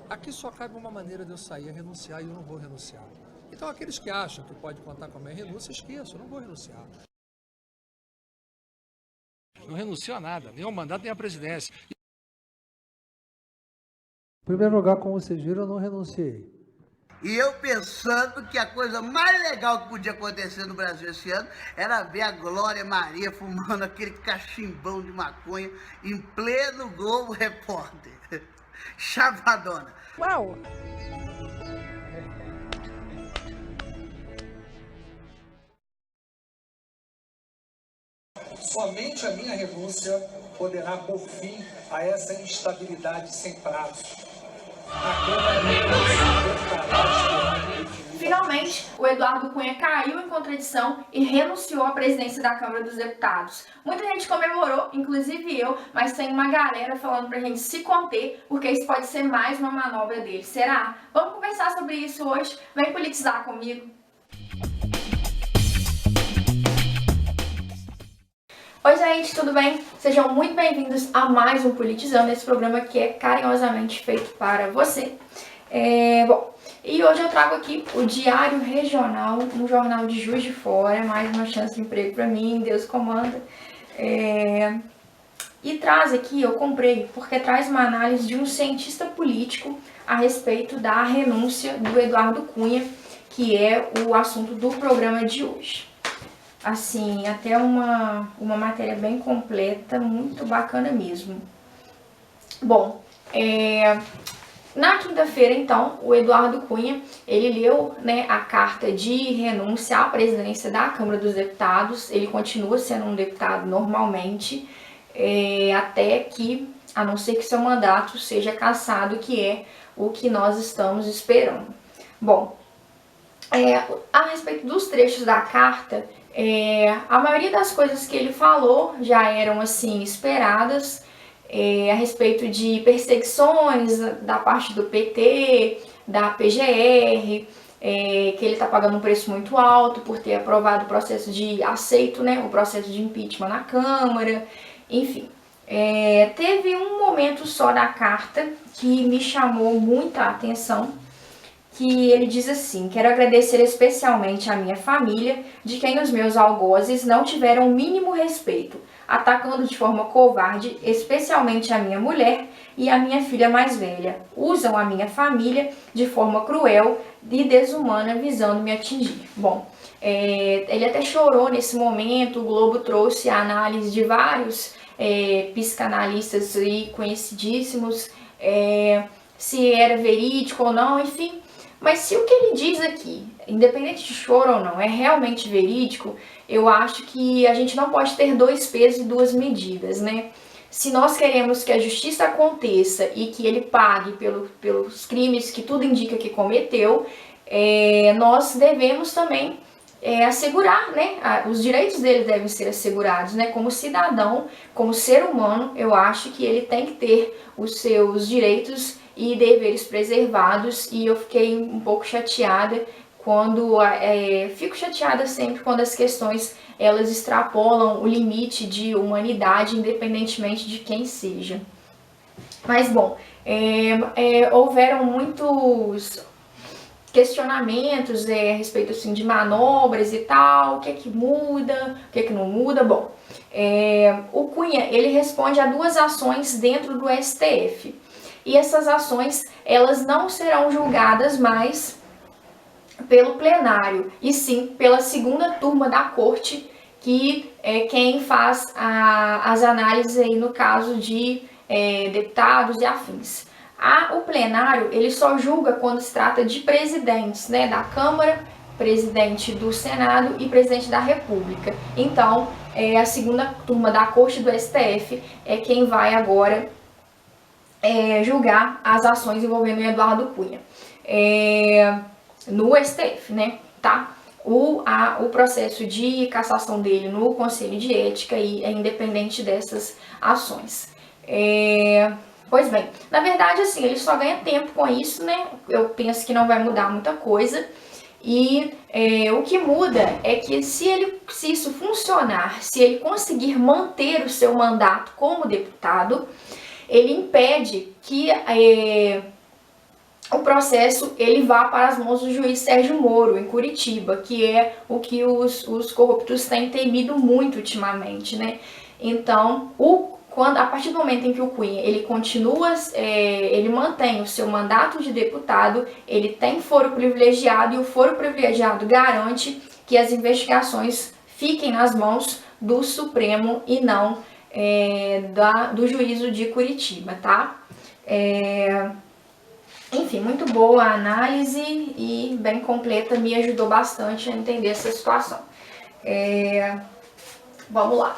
Aqui só cabe uma maneira de eu sair, é renunciar, e eu não vou renunciar. Então aqueles que acham que pode contar com a minha renúncia, esqueçam, eu não vou renunciar. Não renuncio a nada, nem ao mandato, nem à presidência. Em primeiro lugar, como vocês viram, eu não renunciei. E eu pensando que a coisa mais legal que podia acontecer no Brasil esse ano era ver a Glória Maria fumando aquele cachimbão de maconha em pleno Globo Repórter. Chapadona. Uau! Somente a minha renúncia poderá pôr fim a essa instabilidade sem prazo. A Câmara Finalmente, o Eduardo Cunha caiu em contradição e renunciou à presidência da Câmara dos Deputados. Muita gente comemorou, inclusive eu, mas tem uma galera falando pra gente se conter, porque isso pode ser mais uma manobra dele. Será? Vamos conversar sobre isso hoje. Vem politizar comigo. Oi gente, tudo bem? Sejam muito bem-vindos a mais um Politizando, esse programa que é carinhosamente feito para você. E hoje eu trago aqui o Diário Regional, no jornal de Juiz de Fora, mais uma chance de emprego para mim, Deus comanda. E traz aqui, eu comprei, porque traz uma análise de um cientista político a respeito da renúncia do Eduardo Cunha, que é o assunto do programa de hoje. Assim, até uma matéria bem completa, muito bacana mesmo. Bom, na quinta-feira, então, o Eduardo Cunha, ele leu, né, a carta de renúncia à presidência da Câmara dos Deputados. Ele continua sendo um deputado normalmente, até que, a não ser que seu mandato seja cassado, que é o que nós estamos esperando. Bom, a respeito dos trechos da carta, a maioria das coisas que ele falou já eram assim esperadas, a respeito de perseguições da parte do PT, da PGR, que ele está pagando um preço muito alto por ter aprovado o processo de o processo de impeachment na Câmara, enfim. Teve um momento só da carta que me chamou muita atenção, que ele diz assim: quero agradecer especialmente à minha família, de quem os meus algozes não tiveram o mínimo respeito, atacando de forma covarde, especialmente a minha mulher e a minha filha mais velha. Usam a minha família de forma cruel e desumana, visando me atingir. Bom, ele até chorou nesse momento. O Globo trouxe a análise de vários psicanalistas e conhecidíssimos, se era verídico ou não, enfim. Mas se o que ele diz aqui, independente de choro ou não, é realmente verídico, eu acho que a gente não pode ter dois pesos e duas medidas, né? Se nós queremos que a justiça aconteça e que ele pague pelos crimes que tudo indica que cometeu, nós devemos também assegurar, né? Os direitos dele devem ser assegurados, né? Como cidadão, como ser humano, eu acho que ele tem que ter os seus direitos e deveres preservados, e eu fiquei um pouco chateada quando, fico chateada sempre quando as questões elas extrapolam o limite de humanidade, independentemente de quem seja. Mas bom, houveram muitos questionamentos a respeito assim, de manobras e tal, o que é que muda, o que é que não muda. Bom, o Cunha, ele responde a duas ações dentro do STF. E essas ações, elas não serão julgadas mais pelo plenário, e sim pela segunda turma da corte, que é quem faz as análises aí no caso de deputados e afins. O plenário, ele só julga quando se trata de presidentes, né, da Câmara, presidente do Senado e presidente da República. Então, a segunda turma da corte do STF é quem vai agora julgar as ações envolvendo o Eduardo Cunha no STF, né, tá? O processo de cassação dele no Conselho de Ética e é independente dessas ações. Pois bem, na verdade, assim, ele só ganha tempo com isso, né? Eu penso que não vai mudar muita coisa. E o que muda é que se isso funcionar, se ele conseguir manter o seu mandato como deputado, ele impede que o processo ele vá para as mãos do juiz Sérgio Moro, em Curitiba, que é o que os corruptos têm temido muito ultimamente, né? Então, a partir do momento em que o Cunha ele continua, ele mantém o seu mandato de deputado, ele tem foro privilegiado, e o foro privilegiado garante que as investigações fiquem nas mãos do Supremo e não do juízo de Curitiba, tá? Enfim, muito boa a análise e bem completa, me ajudou bastante a entender essa situação. Vamos lá.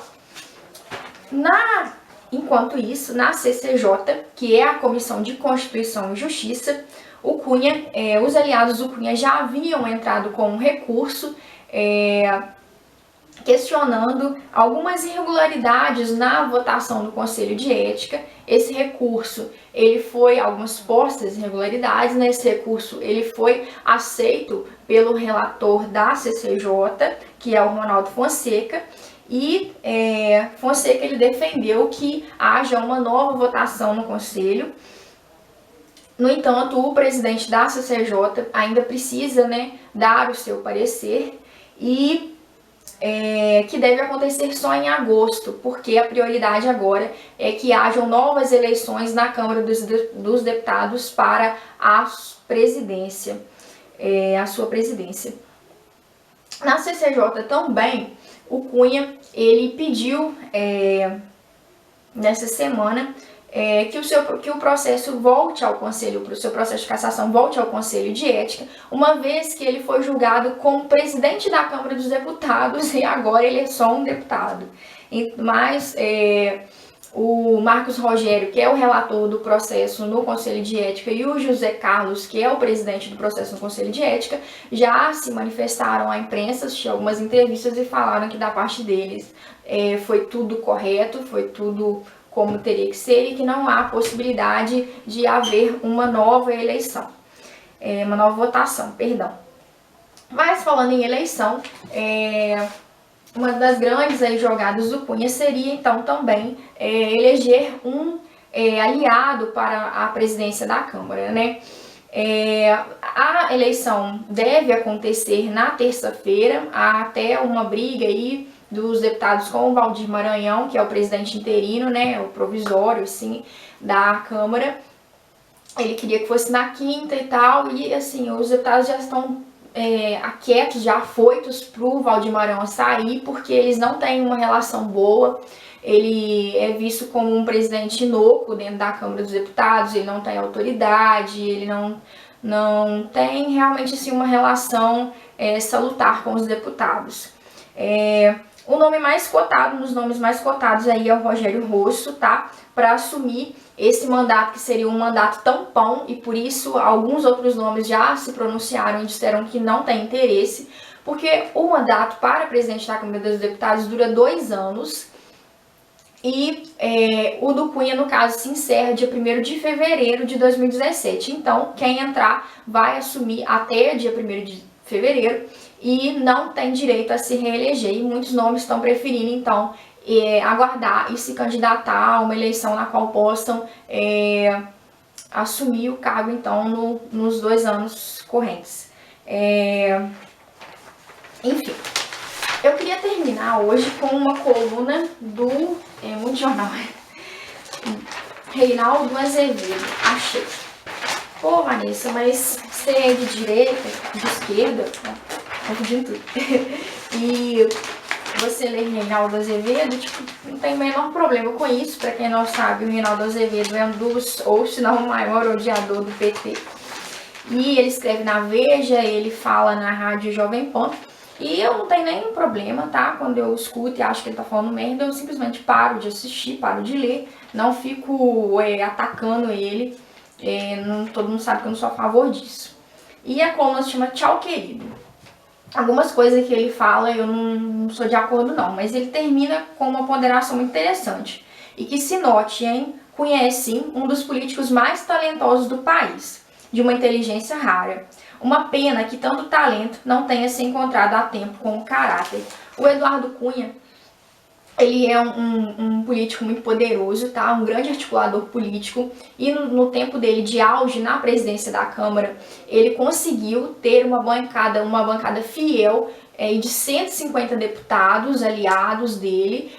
Enquanto isso, na CCJ, que é a Comissão de Constituição e Justiça, o Cunha, os aliados do Cunha já haviam entrado com um recurso questionando algumas irregularidades na votação do Conselho de Ética. Esse recurso, ele foi, algumas supostas irregularidades, né? Esse recurso, ele foi aceito pelo relator da CCJ, que é o Ronaldo Fonseca, e Fonseca ele defendeu que haja uma nova votação no Conselho. No entanto, o presidente da CCJ ainda precisa, né, dar o seu parecer e que deve acontecer só em agosto, porque a prioridade agora é que hajam novas eleições na Câmara dos Deputados para a presidência, a sua presidência. Na CCJ também, o Cunha ele pediu nessa semana que o processo volte ao Conselho, o seu processo de cassação volte ao Conselho de Ética, uma vez que ele foi julgado como presidente da Câmara dos Deputados e agora ele é só um deputado. Mas o Marcos Rogério, que é o relator do processo no Conselho de Ética, e o José Carlos, que é o presidente do processo no Conselho de Ética, já se manifestaram à imprensa, assistiram algumas entrevistas e falaram que da parte deles foi tudo correto, foi tudo como teria que ser e que não há possibilidade de haver uma nova eleição, uma nova votação, perdão. Mas falando em eleição, uma das grandes jogadas do Cunha seria então também eleger um aliado para a presidência da Câmara, né? A eleição deve acontecer na terça-feira, há até uma briga aí dos deputados com o Valdir Maranhão, que é o presidente interino, né, o provisório, assim, da Câmara. Ele queria que fosse na quinta e tal, e assim, os deputados já estão quietos, já afoitos pro Valdir Maranhão sair, porque eles não têm uma relação boa. Ele é visto como um presidente inócuo dentro da Câmara dos Deputados, ele não tem autoridade, ele não tem realmente assim, uma relação salutar com os deputados. O nome mais cotado, um dos nomes mais cotados aí é o Rogério Rosso, tá? Para assumir esse mandato, que seria um mandato tampão, e por isso alguns outros nomes já se pronunciaram e disseram que não tem interesse, porque o mandato para presidente da Câmara dos Deputados dura 2 anos, e o do Cunha, no caso, se encerra dia 1º de fevereiro de 2017. Então, quem entrar vai assumir até dia 1º de fevereiro e não tem direito a se reeleger. E muitos nomes estão preferindo, então, aguardar e se candidatar a uma eleição na qual possam assumir o cargo, então, nos 2 anos correntes. Enfim. Eu queria terminar hoje com uma coluna do Multijornal. Reinaldo Azevedo. Achei. Pô, Vanessa, mas você é de direita, de esquerda? Confundindo tudo. E você lê Reinaldo Azevedo, tipo, não tem o menor problema com isso. Pra quem não sabe, o Reinaldo Azevedo é um dos, ou se não o maior odiador do PT. E ele escreve na Veja, ele fala na Rádio Jovem Pan. E eu não tenho nenhum problema, tá? Quando eu escuto e acho que ele tá falando merda, eu simplesmente paro de assistir, paro de ler. Não fico atacando ele. Todo mundo sabe que eu não sou a favor disso. E a coluna se chama Tchau, Querido. Algumas coisas que ele fala eu não sou de acordo não, mas ele termina com uma ponderação muito interessante. E que se note, Cunha é sim um dos políticos mais talentosos do país, de uma inteligência rara. Uma pena que tanto talento não tenha se encontrado a tempo com o caráter. O Eduardo Cunha, Ele é um político muito poderoso, tá? Um grande articulador político, e no tempo dele de auge na presidência da Câmara, ele conseguiu ter uma bancada fiel de 150 deputados aliados dele,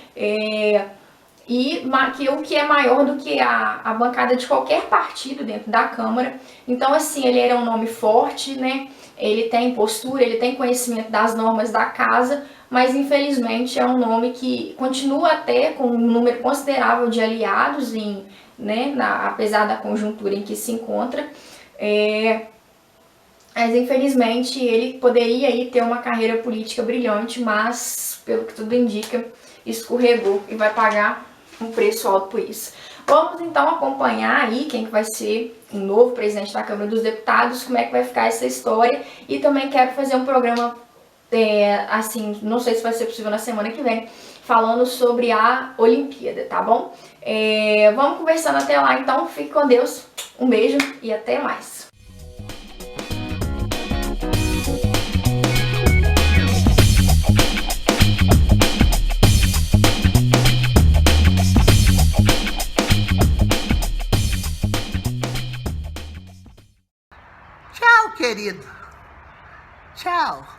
o que é maior do que a bancada de qualquer partido dentro da Câmara. Então, assim, ele era um nome forte, né? Ele tem postura, ele tem conhecimento das normas da casa, mas infelizmente é um nome que continua até com um número considerável de aliados, apesar da conjuntura em que se encontra. Mas infelizmente ele poderia aí ter uma carreira política brilhante, mas pelo que tudo indica, escorregou e vai pagar um preço alto por isso. Vamos então acompanhar aí quem que vai ser o novo presidente da Câmara dos Deputados, como é que vai ficar essa história, e também quero fazer um programa, assim, não sei se vai ser possível na semana que vem, falando sobre a Olimpíada, tá bom? Vamos conversando até lá, então fique com Deus, um beijo e até mais. Tchau, querido. Tchau.